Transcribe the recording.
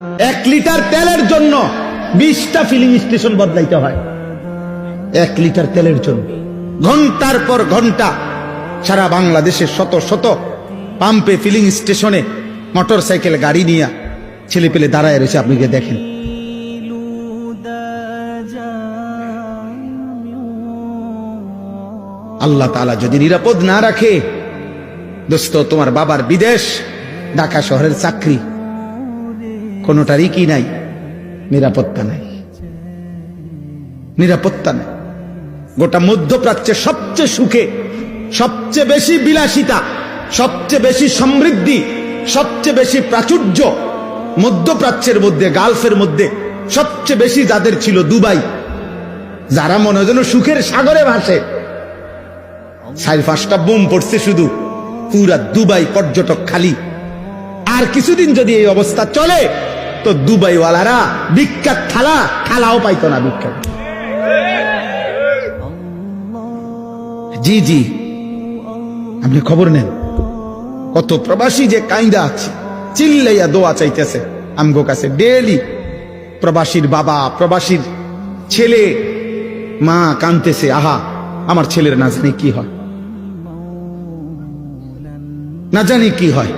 1 litre তেলের জন্য 20টা filling station বদলাইতে হয়। 1 লিটার তেলের জন্য ঘন্টার পর ঘন্টা সারা বাংলাদেশের শত শত পাম্পে ফিলিং স্টেশনে মোটর সাইকেল গাড়ি নিয়ে ছেলে পেলে দাঁড়ায় রয়েছে। আপনি গিয়ে দেখেন। আল্লাহ তাআলা যদি নিরাপদ না রাখে, দোস্ত, তোমার বাবার বিদেশ, ঢাকা শহরের চাকরি, কোনোটারই কি নাই, নিরাপত্তা নাই, নিরাপত্তা নাই। গোটা মধ্যপ্রাচ্যের সবচেয়ে সুখে, সবচেয়ে বেশি বিলাসিতা, সবচেয়ে বেশি সমৃদ্ধি, সবচেয়ে বেশি প্রাচুর্য মধ্যপ্রাচ্যের মধ্যে, গালফের মধ্যে সবচেয়ে বেশি যাদের ছিল দুবাই, যারা মনে হয় যেন সুখের সাগরে ভাসে। 4-5টা বোম পড়ছে শুধু, পুরা দুবাই পর্যটক খালি। আর কিছুদিন যদি এই অবস্থা চলে তো দুবাইওয়ালারা ভিক্ষার থালাও পাইতো না। ভিক্ষা, জি জি, আপনি খবর নেন কত প্রবাসী যে কাইন্দা আছে, চিল্লাইয়া দোয়া চাইতেছে আমগো কাছে ডেইলি। প্রবাসীর বাবা, প্রবাসীর ছেলে, মা কাঁদতেছে, আহা আমার ছেলের না জানি কি হয়, না জানি কি হয়।